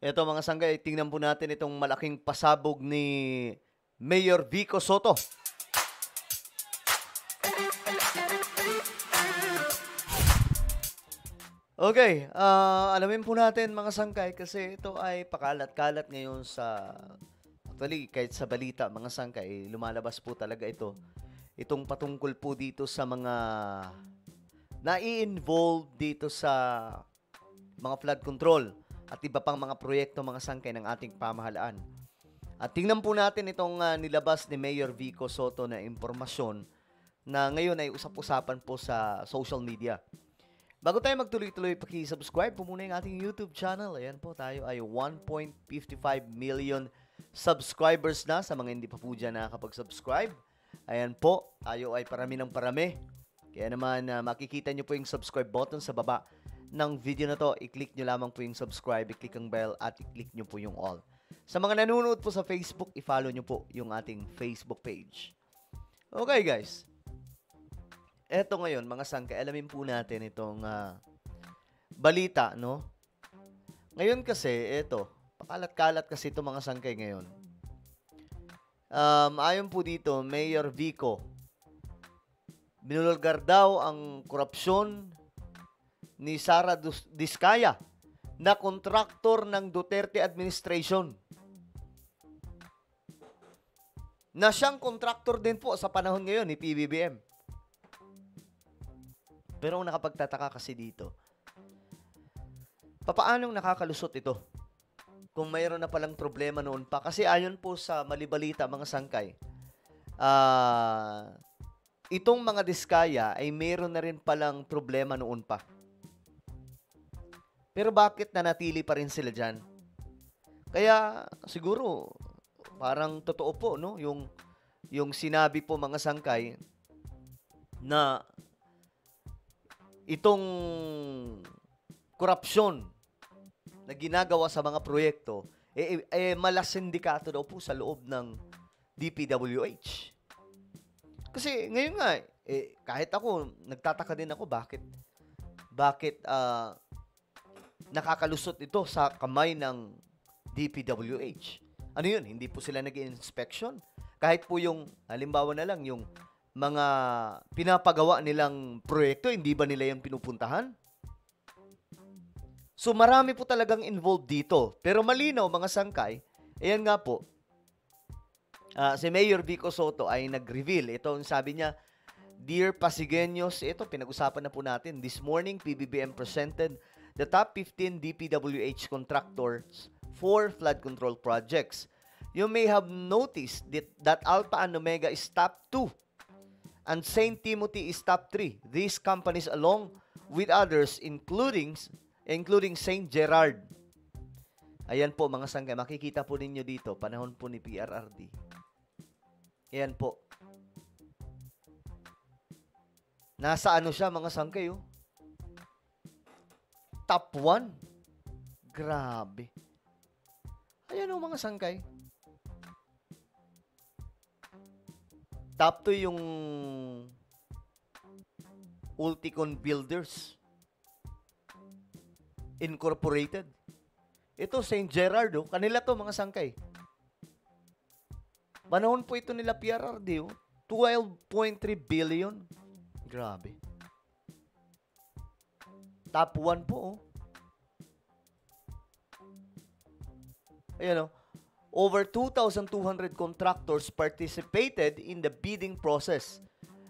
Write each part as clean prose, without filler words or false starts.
Eto mga sanggay, tingnan po natin itong malaking pasabog ni Mayor Vico Soto. Okay, alamin po natin mga sangkay kasi ito ay pakalat-kalat ngayon sa actually kahit sa balita mga sangkay lumalabas po talaga ito. Itong patungkol po dito sa mga nai-involve dito sa mga flood control at iba pang mga proyekto mga sangkay ng ating pamahalaan. At tingnan po natin itong nilabas ni Mayor Vico Soto na impormasyon na ngayon ay usap-usapan po sa social media. Bago tayo magtuloy-tuloy, paki-subscribe po muna yung ating YouTube channel. Ayan po, tayo ay 1.55 million subscribers na sa mga hindi pa po dyan nakakapag-subscribe. Ayan po, tayo ay parami ng parami. Kaya naman, makikita nyo po yung subscribe button sa baba ng video na to. I-click nyo lamang po yung subscribe, i-click ang bell, at i-click nyo po yung all. Sa mga nanonood po sa Facebook, i-follow nyo po yung ating Facebook page. Okay guys. Eto ngayon, mga sangkay, alamin po natin itong balita, no? Ngayon kasi, eto, pakalat-kalat kasi itong mga sangkay ngayon. Ayon po dito, Mayor Vico, binulgar daw ang korupsyon ni Sara Diskaya na kontraktor ng Duterte administration. Na siyang kontraktor din po sa panahon ngayon ni PBBM. Pero ang nakapagtataka kasi dito, papaanong nakakalusot ito? Kung mayroon na palang problema noon pa. Kasi ayon po sa malibalita mga sangkay, itong mga diskaya ay mayroon na rin palang problema noon pa. Pero bakit nanatili pa rin sila dyan? Kaya siguro, parang totoo po, no? Yung sinabi po mga sangkay na itong korupsyon na ginagawa sa mga proyekto, malas sindikato daw po sa loob ng DPWH. Kasi ngayon nga, kahit ako, nagtataka din ako bakit nakakalusot ito sa kamay ng DPWH. Ano yun? Hindi po sila nag-inspection. Kahit po yung, halimbawa na lang, yung mga pinapagawa nilang proyekto, hindi ba nila yung pinupuntahan? So marami po talagang involved dito. Pero malinaw mga sangkay, ayan nga po, si Mayor Vico Soto ay nag-reveal. Ito ang sabi niya, Dear Pasigueños, ito pinag-usapan na po natin. This morning, PBBM presented the top 15 DPWH contractors for flood control projects. You may have noticed that Alpha and Omega is top 2 and St. Timothy is top 3. These companies along with others including St. Gerard. Ayan po mga sangkay, makikita po ninyo dito, panahon po ni PRRD. Ayan po. Nasa ano siya mga sangkay, oh? Top 1. Grabe. Ayan o mga sangkay. Top 2 yung Ulticon Builders Incorporated. Ito, St. Gerard, oh. Kanila to mga sangkay. Panahon po ito nila PRRD, oh. 12.3 billion. Grabe. Top 1 po, oh. Ayan, oh. Over 2,200 contractors participated in the bidding process.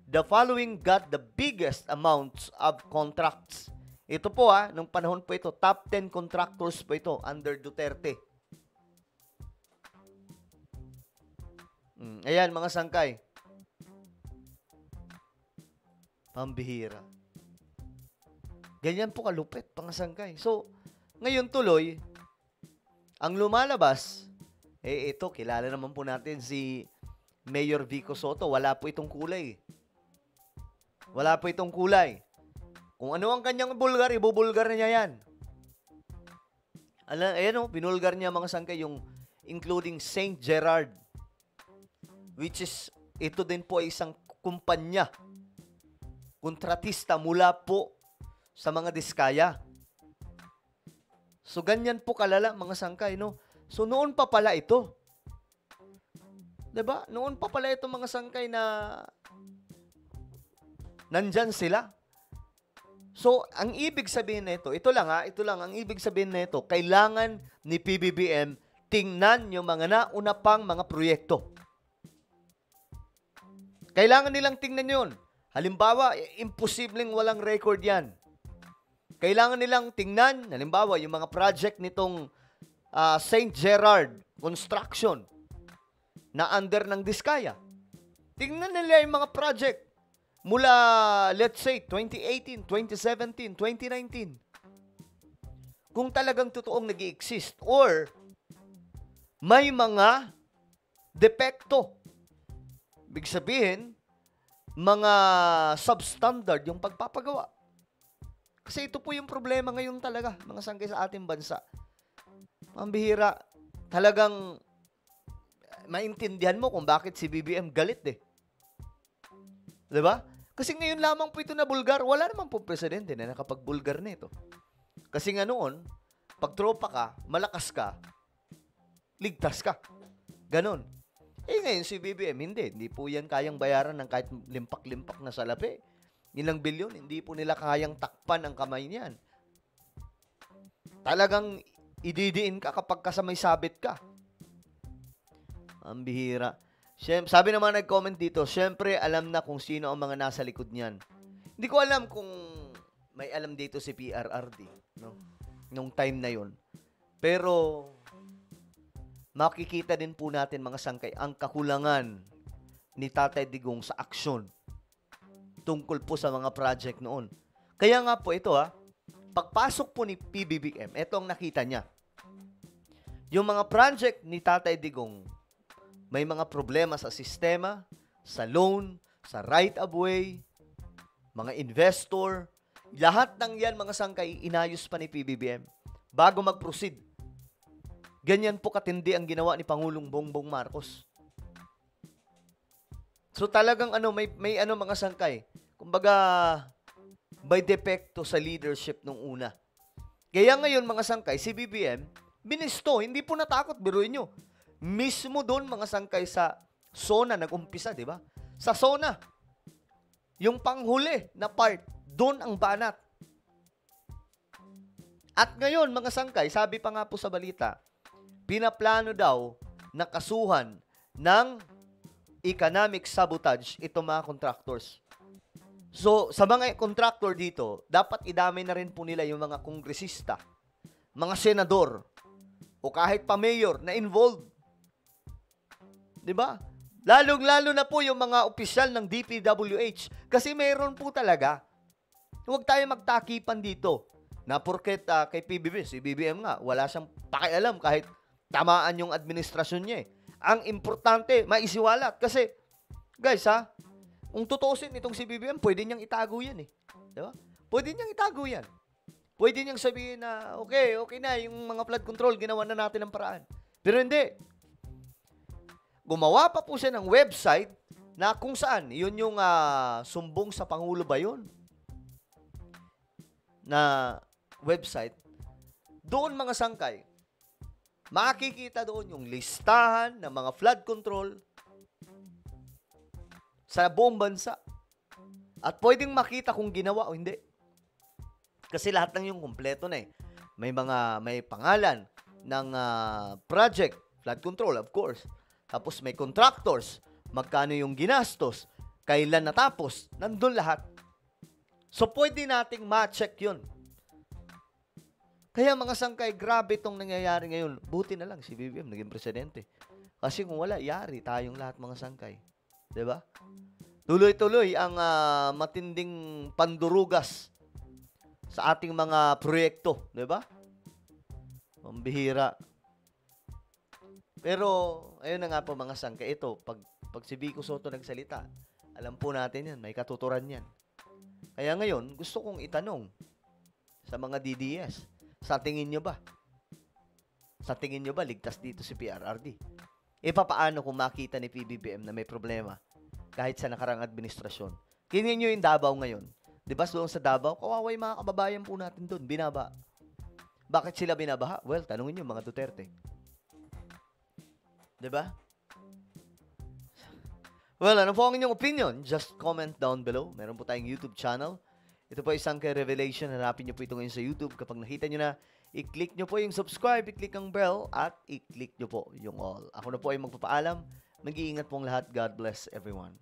The following got the biggest amounts of contracts. Ito po nung panahon po ito, top 10 contractors po ito under Duterte. Ayan mga sangkay. Pambihira. Ganyan po kalupit, mga sangkay. So, ngayon tuloy, ang lumalabas, ito, kilala naman po natin si Mayor Vico Soto. Wala po itong kulay. Wala po itong kulay. Kung ano ang kanyang bulgar, ibubulgar niya yan. Ayan o, binulgar niya mga sangkay yung including St. Gerard, which is, ito din po ay isang kumpanya, kontratista mula po sa mga diskaya. So, ganyan po kalala, mga sangkay, no? So, noon pa pala ito. 'Di ba? Noon pa pala ito, mga sangkay, na nandyan sila. So, ang ibig sabihin nito, ito lang, ang ibig sabihin nito, kailangan ni PBBM tingnan yung mga nauna pang mga proyekto. Kailangan nilang tingnan yun. Halimbawa, imposibleng walang record yan. Kailangan nilang tingnan, halimbawa, yung mga project nitong St. Gerard Construction na under ng Diskaya. Tingnan nila yung mga project mula, let's say, 2018, 2017, 2019. Kung talagang totoong nag-i-exist or may mga depekto. Ibig sabihin, mga substandard yung pagpapagawa. Kasi ito po yung problema ngayon talaga, mga sangkay sa ating bansa. Mambihira, talagang maintindihan mo kung bakit si BBM galit eh. Diba? Kasi ngayon lamang po ito na bulgar. Wala naman po presidente na nakapag-bulgar nito. Kasi nga noon, pag tropa ka, malakas ka, ligtas ka. Ganon. Eh ngayon si BBM, hindi po yan kayang bayaran ng kahit limpak-limpak na salapi. Ilang bilyon, hindi po nila kayang takpan ang kamay niyan. Talagang ididiin ka kapag kasamay sabit ka. Ang bihira. Sabi naman nag-comment dito, syempre alam na kung sino ang mga nasa likod niyan. Hindi ko alam kung may alam dito si PRRD, no? Nung time na yon. Pero makikita din po natin, mga sangkay, ang kakulangan ni Tatay Digong sa aksyon tungkol po sa mga project noon. Kaya nga po ito pagpasok po ni PBBM, ito ang nakita niya. Yung mga project ni Tatay Digong, may mga problema sa sistema, sa loan, sa right of way, mga investor, lahat ng yan, mga sangkay, inayos pa ni PBBM bago mag-proceed. Ganyan po katindi ang ginawa ni Pangulong Bongbong Marcos. So talagang may mga sangkay, kumbaga by depekto sa leadership nung una. Kaya ngayon, mga sangkay, si BBM binisto, hindi po natakot, biruin nyo. Mismo doon, mga sangkay, sa SONA nag-umpisa, di ba? Sa SONA, yung panghuli na part, doon ang banat. At ngayon, mga sangkay, sabi pa nga po sa balita, pinaplano daw na kasuhan ng economic sabotage itong mga contractors. So, sa mga contractor dito, dapat idamay na rin po nila yung mga kongresista, mga senador, o kahit pa mayor na involved. Diba? Lalong-lalo na po yung mga opisyal ng DPWH. Kasi mayroon po talaga. Huwag tayo magtakipan dito. Na porket kay PBB, si BBM nga, wala siyang pakialam kahit tamaan yung administrasyon niya eh. Ang importante, maisiwalat. Kasi, guys kung tutusin itong si BBM, pwede niyang itago yan eh. Diba? Pwede niyang itago yan. Pwede niyang sabihin na, okay na, yung mga flood control, ginawa na natin ng paraan. Pero hindi. Gumawa pa po siya ng website na kung saan, yun yung sumbong sa Pangulo ba yun? Na website. Doon, mga sangkay, makikita doon yung listahan ng mga flood control sa buong bansa. At pwedeng makita kung ginawa o hindi. Kasi lahat ng yung kumpleto na eh. May pangalan ng project, flood control, of course. Tapos may contractors, magkano yung ginastos, kailan natapos, nandun lahat. So, pwede nating ma-check yun. Kaya mga sangkay, grabe itong nangyayari ngayon. Buti na lang si BBM naging presidente. Kasi kung wala, yari tayong lahat, mga sangkay. Diba? Tuloy-tuloy ang matinding pandurugas sa ating mga proyekto. Diba? Pambihira. Pero, ayun na nga po, mga sangkay. Ito, pag si Vico Soto nagsalita, alam po natin yan, may katuturan yan. Kaya ngayon, gusto kong itanong sa mga DDS, sa tingin nyo ba? Sa tingin nyo ba, ligtas dito si PRRD? E papaano kung makita ni PBBM na may problema kahit sa nakarang administrasyon? Kinin nyo yung Davao ngayon. Diba doon sa Davao, kawawa yung mga kababayan po natin doon, binaba. Bakit sila binabaha? Well, tanungin niyo mga Duterte. 'Di ba? Well, ano po ang inyong opinion? Just comment down below. Meron po tayong YouTube channel. Ito po isang Revelation. Hanapin niyo po ito ngayon sa YouTube. Kapag nakita niyo na, i-click niyo po yung subscribe, i-click ang bell, at i-click niyo po yung all. Ako na po ay magpapaalam. Mag-iingat pong lahat. God bless everyone.